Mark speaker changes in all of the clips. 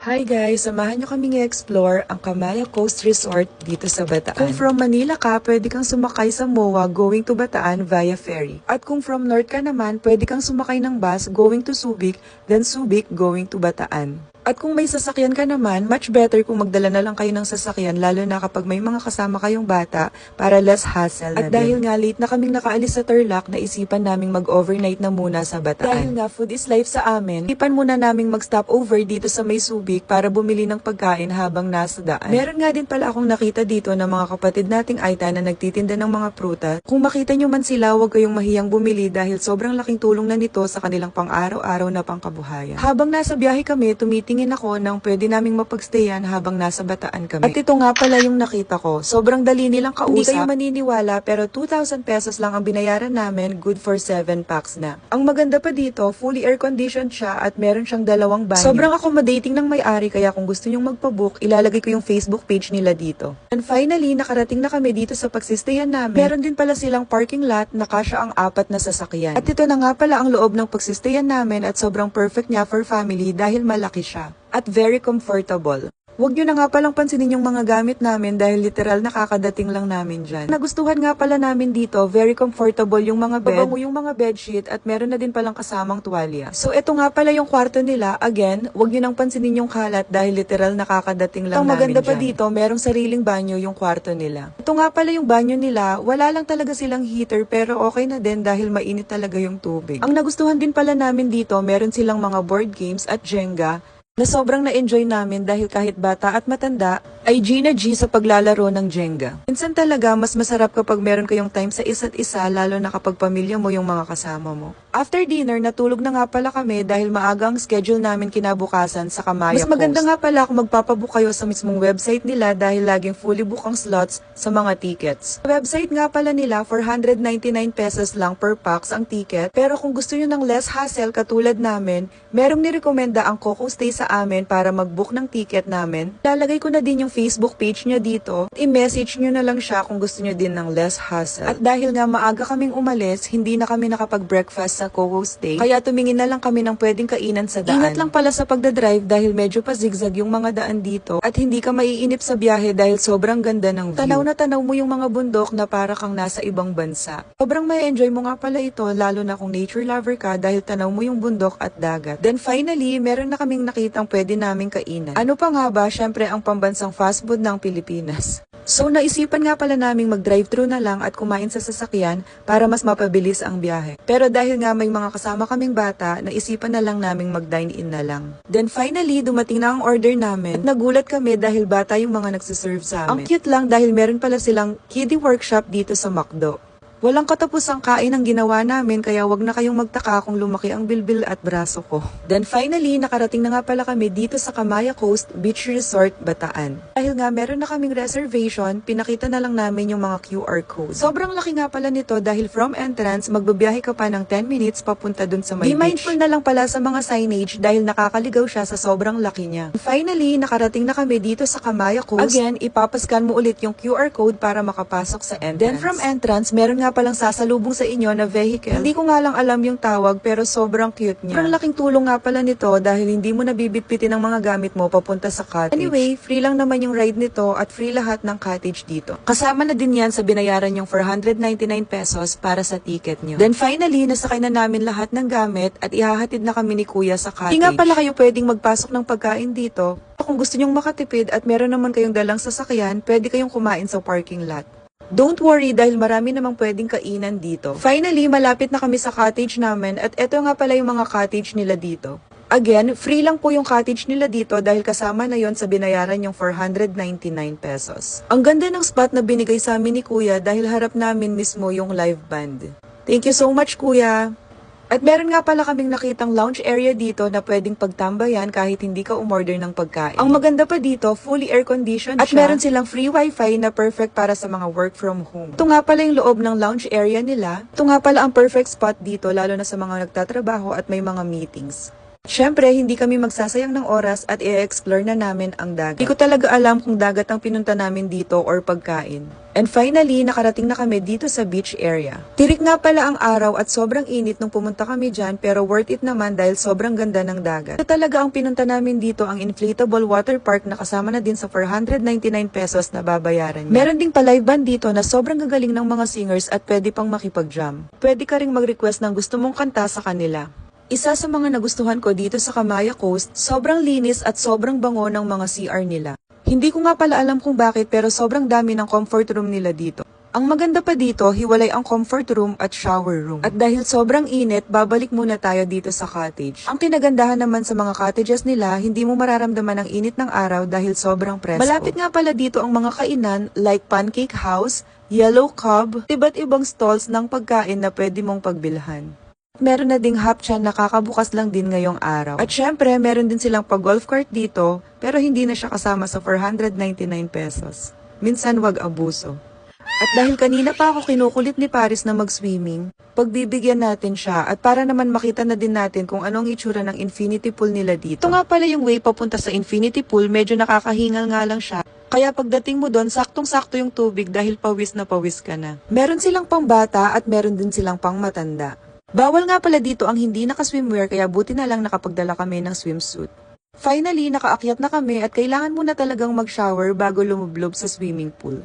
Speaker 1: Hi guys! Samahan nyo kaming i-explore ang Camaya Coast Resort dito sa Bataan. Kung from Manila ka, pwede kang sumakay sa MOA going to Bataan via ferry. At kung from North ka naman, pwede kang sumakay ng bus going to Subic, then Subic going to Bataan. At kung may sasakyan ka naman, much better kung magdala na lang kayo ng sasakyan lalo na kapag may mga kasama kayong bata para less hassle na. At dahil nga late na kaming nakaalis sa Tarlac, naisipan naming mag-overnight na muna sa Bataan. Dahil nga food is life sa amin, ipan muna naming mag-stop over dito sa May Subic para bumili ng pagkain habang nasa daan. Meron nga din pala akong nakita dito ng mga kapatid nating Aita na nagtitinda ng mga prutas. Kung makita nyo man sila, huwag kayong mahiyang bumili dahil sobrang laking tulong na nito sa kanilang pang-araw-araw na pangkabuhayan. Habang nasa biyahe kami, tingin ako ng pwede naming mapagstayan habang nasa Bataan kami. At ito nga pala yung nakita ko. Sobrang dali nilang kausap. Hindi kayo maniniwala pero 2,000 pesos lang ang binayaran namin, good for 7 packs na. Ang maganda pa dito, fully air-conditioned siya at meron siyang dalawang banyo. Sobrang accommodating ng may-ari kaya kung gusto nyong magpabook, ilalagay ko yung Facebook page nila dito. And finally, nakarating na kami dito sa pagsistayan namin. Meron din pala silang parking lot na kasya ang 4 na sasakyan. At ito na nga pala ang loob ng pagsistayan namin at sobrang perfect niya for family dahil malaki siya. At very comfortable. Huwag nyo na nga palang pansinin yung mga gamit namin dahil literal nakakadating lang namin dyan. Nagustuhan nga pala namin dito, very comfortable yung mga bed, mabango yung mga bedsheet at meron na din palang kasamang tuwalya. So ito nga pala yung kwarto nila, again, huwag nyo nang pansinin yung kalat dahil literal nakakadating lang namin dyan. Ang maganda pa dito, merong sariling banyo yung kwarto nila. Ito nga pala yung banyo nila, wala lang talaga silang heater pero okay na din dahil mainit talaga yung tubig. Ang nagustuhan din pala namin dito, meron silang mga board games at Jenga, na sobrang na-enjoy namin dahil kahit bata at matanda, ay G na G sa paglalaro ng Jenga. Minsan talaga, mas masarap kapag meron kayong time sa isa't isa, lalo na kapag pamilya mo yung mga kasama mo. After dinner, natulog na nga pala kami dahil maaga ang schedule namin kinabukasan sa Camaya Coast. Mas maganda nga pala kung magpapabook kayo sa mismong website nila dahil laging fully book ang slots sa mga tickets. Sa website nga pala nila, 499 pesos lang per pax ang ticket. Pero kung gusto nyo ng less hassle katulad namin, merong nirekomenda ang Coco Stay sa amin para mag-book ng ticket namin. Lalagay ko na din yung Facebook page niya dito. I-message nyo na lang siya kung gusto nyo din ng less hassle. At dahil nga maaga kaming umalis, hindi na kami nakapag-breakfast sa Coco Stay. Kaya tumingin na lang kami ng pwedeng kainan sa daan. Ingat lang pala sa pagdadrive dahil medyo pa zigzag yung mga daan dito. At hindi ka maiinip sa biyahe dahil sobrang ganda ng view. Tanaw na tanaw mo yung mga bundok na para kang nasa ibang bansa. Sobrang may-enjoy mo nga pala ito lalo na kung nature lover ka dahil tanaw mo yung bundok at dagat. Then finally, meron na kaming nakitang pwede naming kainan. Ano pa nga ba? Syempre ang pambansang fast food ng Pilipinas. So naisipan nga pala naming mag-drive-thru na lang at kumain sa sasakyan para mas mapabilis ang biyahe. Pero dahil nga may mga kasama kaming bata, naisipan na lang naming mag-dine-in na lang. Then finally, dumating na ang order namin at nagulat kami dahil bata yung mga nagsiserve sa amin. Ang cute lang dahil meron pala silang kiddie workshop dito sa McDo. Walang katapusang kain ang ginawa namin kaya wag na kayong magtaka kung lumaki ang bilbil at braso ko. Then finally, nakarating na nga pala kami dito sa Camaya Coast Beach Resort, Bataan. Dahil nga meron na kaming reservation, pinakita na lang namin yung mga QR code. Sobrang laki nga pala nito dahil from entrance, magbabiyahe ka pa ng 10 minutes papunta dun sa may beach. Be mindful na lang pala sa mga signage dahil nakakaligaw siya sa sobrang laki niya. Finally, nakarating na kami dito sa Camaya Coast. Again, ipapascan mo ulit yung QR code para makapasok sa entrance. Then from entrance, meron nga palang sasalubong sa inyo na vehicle. Hindi ko nga lang alam yung tawag pero sobrang cute niya. Sobrang laking tulong nga pala nito dahil hindi mo nabibitbitin ang mga gamit mo papunta sa cottage. Anyway, free lang naman yung ride nito at free lahat ng cottage dito. Kasama na din yan sa binayaran yung 499 pesos para sa ticket nyo. Then finally, nasakay na namin lahat ng gamit at ihahatid na kami ni Kuya sa cottage. Hindi nga pala kayo pwedeng magpasok ng pagkain dito. Kung gusto nyong makatipid at meron naman kayong dalang sasakyan, pwede kayong kumain sa parking lot. Don't worry dahil marami namang pwedeng kainan dito. Finally, malapit na kami sa cottage namin at eto nga pala yung mga cottage nila dito. Again, free lang po yung cottage nila dito dahil kasama na yon sa binayaran yung 499 pesos. Ang ganda ng spot na binigay sa amin ni Kuya dahil harap namin mismo yung live band. Thank you so much, Kuya! At meron nga pala kaming nakitang lounge area dito na pwedeng pagtambayan kahit hindi ka umorder ng pagkain. Ang maganda pa dito, fully air-conditioned siya. At meron silang free wifi na perfect para sa mga work from home. Ito nga pala yung loob ng lounge area nila. Ito nga pala ang perfect spot dito lalo na sa mga nagtatrabaho at may mga meetings. Syempre, hindi kami magsasayang ng oras at i-explore na namin ang dagat. Hindi ko talaga alam kung dagat ang pinunta namin dito or pagkain. And finally, nakarating na kami dito sa beach area. Tirik nga pala ang araw at sobrang init nung pumunta kami dyan pero worth it naman dahil sobrang ganda ng dagat. Ito talaga ang pinunta namin dito, ang inflatable water park na kasama na din sa 499 pesos na babayaran niya. Meron ding pa-live band dito na sobrang gagaling ng mga singers at pwede pang makipag-jam. Pwede ka ring mag-request ng gusto mong kanta sa kanila. Isa sa mga nagustuhan ko dito sa Camaya Coast, sobrang linis at sobrang bango ng mga CR nila. Hindi ko nga pala alam kung bakit pero sobrang dami ng comfort room nila dito. Ang maganda pa dito, hiwalay ang comfort room at shower room. At dahil sobrang init, babalik muna tayo dito sa cottage. Ang kinagandahan naman sa mga cottages nila, hindi mo mararamdaman ang init ng araw dahil sobrang presko. Malapit nga pala dito ang mga kainan like Pancake House, Yellow Cub, iba't ibang stalls ng pagkain na pwede mong pagbilhan. Meron na ding Hapchan na kakabukas lang din ngayong araw. At syempre, meron din silang pag-golf cart dito, pero hindi na siya kasama sa 499 pesos. Minsan wag abuso. At dahil kanina pa ako kinukulit ni Paris na mag-swimming, pagbibigyan natin siya at para naman makita na din natin kung anong itsura ng infinity pool nila dito. Ito nga pala yung way papunta sa infinity pool, medyo nakakahingal nga lang siya. Kaya pagdating mo doon, saktong-sakto yung tubig dahil pawis na pawis ka na. Meron silang pambata at meron din silang pang matanda. Bawal nga pala dito ang hindi naka-swimwear kaya buti na lang nakapagdala kami ng swimsuit. Finally, nakaakyat na kami at kailangan muna talagang mag-shower bago lumublob sa swimming pool.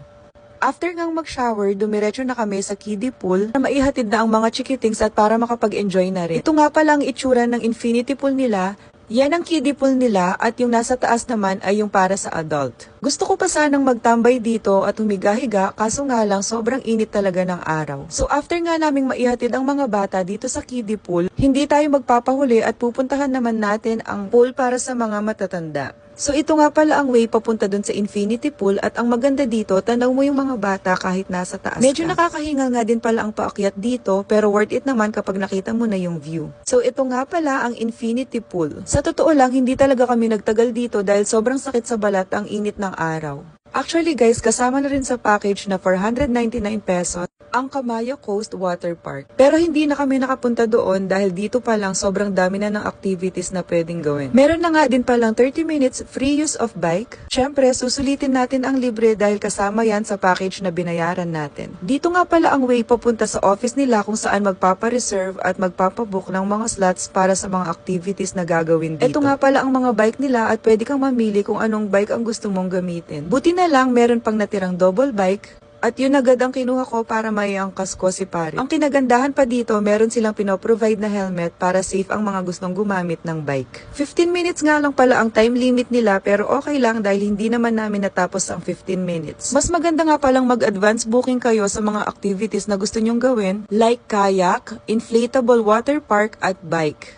Speaker 1: After ngang mag-shower, dumiretso na kami sa kiddie pool na maihatid na ang mga chikitings at para makapag-enjoy na rin. Ito nga pala ang itsura ng infinity pool nila. Yan ang kiddie pool nila at yung nasa taas naman ay yung para sa adult. Gusto ko pa sanang magtambay dito at humiga-higa kaso nga lang sobrang init talaga ng araw. So after nga naming maihatid ang mga bata dito sa kiddie pool, hindi tayo magpapahuli at pupuntahan naman natin ang pool para sa mga matatanda. So ito nga pala ang way papunta dun sa infinity pool at ang maganda dito, tanaw mo yung mga bata kahit nasa taas Medyo nakakahingal nga din pala ang paakyat dito pero worth it naman kapag nakita mo na yung view. So ito nga pala ang infinity pool. Sa totoo lang, hindi talaga kami nagtagal dito dahil sobrang sakit sa balat ang init ng araw. Actually guys, kasama na rin sa package na 499 pesos ang Camaya Coast Water Park. Pero hindi na kami nakapunta doon dahil dito pa lang sobrang dami na ng activities na pwedeng gawin. Meron na nga din palang 30 minutes free use of bike. Syempre, susulitin natin ang libre dahil kasama yan sa package na binayaran natin. Dito nga pala ang way papunta sa office nila kung saan magpapa-reserve at magpapabook ng mga slots para sa mga activities na gagawin dito. Ito nga pala ang mga bike nila at pwede kang mamili kung anong bike ang gusto mong gamitin. Buti na lang meron pang natirang double bike. At yun agad ang kinuha ko para maiangkas ko si Paris. Ang kinagandahan pa dito, meron silang pinoprovide na helmet para safe ang mga gustong gumamit ng bike. 15 minutes nga lang pala ang time limit nila pero okay lang dahil hindi naman namin natapos ang 15 minutes. Mas maganda nga palang mag-advance booking kayo sa mga activities na gusto nyong gawin like kayak, inflatable water park at bike.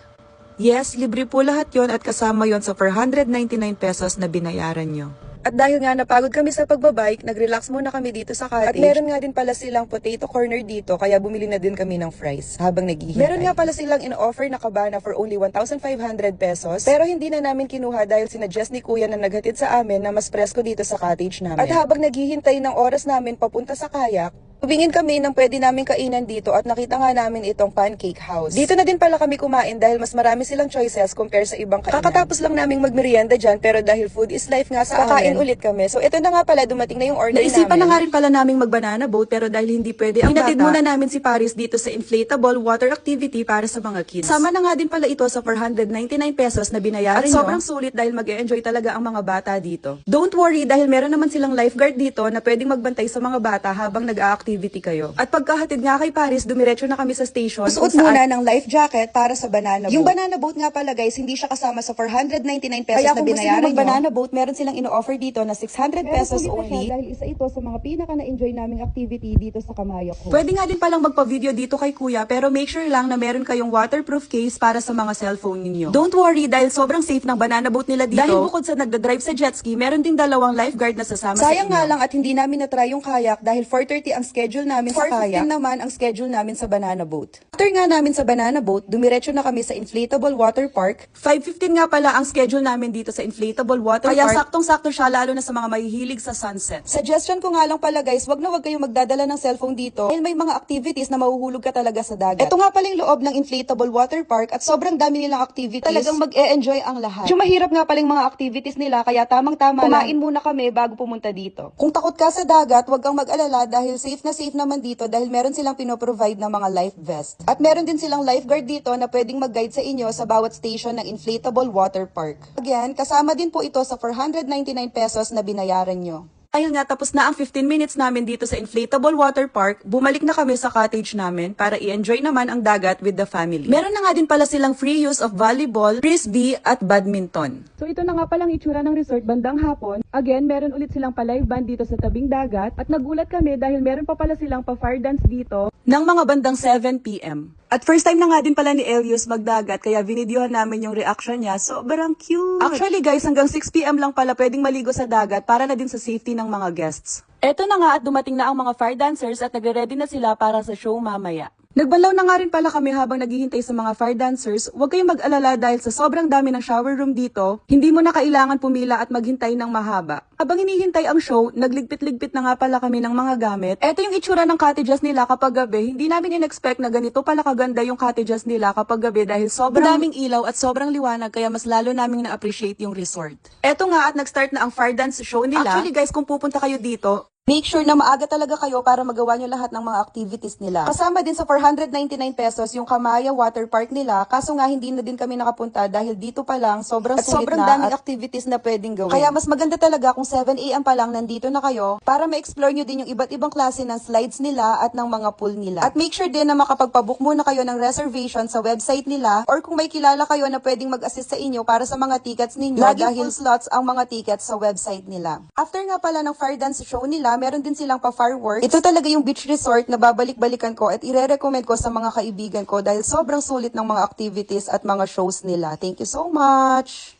Speaker 1: Yes, libre po lahat yon at kasama yon sa 499 pesos na binayaran nyo. At dahil nga napagod kami sa pagbabike, nag-relax muna kami dito sa cottage. At meron nga din pala silang potato corner dito, kaya bumili na din kami ng fries habang naghihintay. Meron nga pala silang in-offer na cabana for only 1,500 pesos. Pero hindi na namin kinuha dahil sinuggest ni Kuya na naghatid sa amin na mas presko dito sa cottage namin. At habang naghihintay ng oras namin papunta sa kayak, tumingin kami ng pwede namin kainan dito at nakita nga namin itong Pancake House. Dito na din pala kami kumain dahil mas marami silang choices compare sa ibang kainan. Kakatapos lang naming magmerienda dyan pero dahil food is life nga sa kakain ulit kami. So ito na nga pala, dumating na yung order namin. Naisipan na nga rin pala naming mag-banana boat pero dahil hindi pwede ang bata, hinatid muna namin si Paris dito sa inflatable water activity para sa mga kids. Sama na nga din pala ito sa 499 pesos na binayaran nyo. At sobrang sulit dahil mag-e-enjoy talaga ang mga bata dito. Don't worry dahil meron naman silang lifeguard dito na pwedeng magbantay sa mga bata habang nag-a-activity kayo. At pagkahatid nga kay Paris, dumiretso na kami sa station. Suot muna ng life jacket para sa banana boat. Yung banana boat nga pala guys, hindi siya kasama sa 499 pesos na binayaran nyo. Kaya kung gusto nyo mag-banana boat, meron silang ino-offer dito na 600 pesos only. Dahil isa ito sa mga pinaka na-enjoy naming activity dito sa Camaya Coast. Pwede nga din palang magpa-video dito kay Kuya pero make sure lang na meron kayong waterproof case para sa mga cellphone ninyo. Don't worry dahil sobrang safe ng banana boat nila dito. Dahil bukod sa nagda-drive sa jet ski, meron ding dalawang lifeguard na sasama sa inyo. Sayang nga lang at hindi namin na-try yung kayak dahil 4:30 ang schedule schedule namin sa kayak. 4:15 naman ang schedule namin sa banana boat. After nga namin sa banana boat, dumiretso na kami sa inflatable water park. 5:15 nga pala ang schedule namin dito sa inflatable water park. Kaya saktong-sakto siya lalo na sa mga mahihilig sa sunset. Suggestion ko nga lang pala guys, wag na wag kayong magdadala ng cellphone dito dahil may mga activities na mahuhulog ka talaga sa dagat. Ito nga pala yung loob ng inflatable water park at sobrang dami nilang activities. Talagang mag-e-enjoy ang lahat. Yung mahirap nga pala yung mga activities nila kaya tamang-tama kumain muna kami bago pumunta dito. Kung takot ka sa dagat, wag kang mag-alala dahil safe na safe naman dito dahil meron silang pinoprovide ng mga life vest. At meron din silang lifeguard dito na pwedeng mag-guide sa inyo sa bawat station ng inflatable water park. Again, kasama din po ito sa 499 pesos na binayaran nyo. Ayun nga, tapos na ang 15 minutes namin dito sa inflatable water park, bumalik na kami sa cottage namin para i-enjoy naman ang dagat with the family. Meron na nga din pala silang free use of volleyball, frisbee, at badminton. So ito na nga palang itsura ng resort bandang hapon. Again, meron ulit silang pa-live band dito sa tabing dagat at nagulat kami dahil meron pa pala silang pa-fire dance dito ng mga bandang 7 p.m. At first time na nga din pala ni Elius magdagat kaya vinidyohan namin yung reaction niya. Sobrang cute! Actually guys, hanggang 6 p.m. lang pala pwedeng maligo sa dagat para na din sa safety ng mga guests. Eto na nga at dumating na ang mga fire dancers at nagre-ready na sila para sa show mamaya. Nagbanlaw na nga rin pala kami habang naghihintay sa mga fire dancers. Huwag kayong mag-alala dahil sa sobrang dami ng shower room dito, hindi mo na kailangan pumila at maghintay ng mahaba. Habang hinihintay ang show, nagligpit-ligpit na nga pala kami ng mga gamit. Eto yung itsura ng cottages nila kapag gabi. Hindi namin in-expect na ganito pala kaganda yung cottages nila kapag gabi dahil sobrang daming ilaw at sobrang liwanag kaya mas lalo naming na-appreciate yung resort. Eto nga at nag-start na ang fire dance show nila. Actually guys, kung pupunta kayo dito, make sure na maaga talaga kayo para magawa nyo lahat ng mga activities nila. Kasama din sa 499 pesos yung Kamaya Water Park nila, kaso nga hindi na din kami nakapunta dahil dito pa lang sobrang sulit na daming activities na pwedeng gawin. Kaya mas maganda talaga kung 7 AM pa lang nandito na kayo para ma-explore nyo din yung iba't ibang klase ng slides nila at ng mga pool nila. At make sure din na makapagpabook muna kayo ng reservation sa website nila or kung may kilala kayo na pwedeng mag-assist sa inyo para sa mga tickets ninyo dahil full slots ang mga tickets sa website nila. After nga pala ng fire dance show nila, meron din silang pa-fireworks. Ito talaga yung beach resort na babalik-balikan ko at ire-recommend ko sa mga kaibigan ko dahil sobrang sulit ng mga activities at mga shows nila. Thank you so much!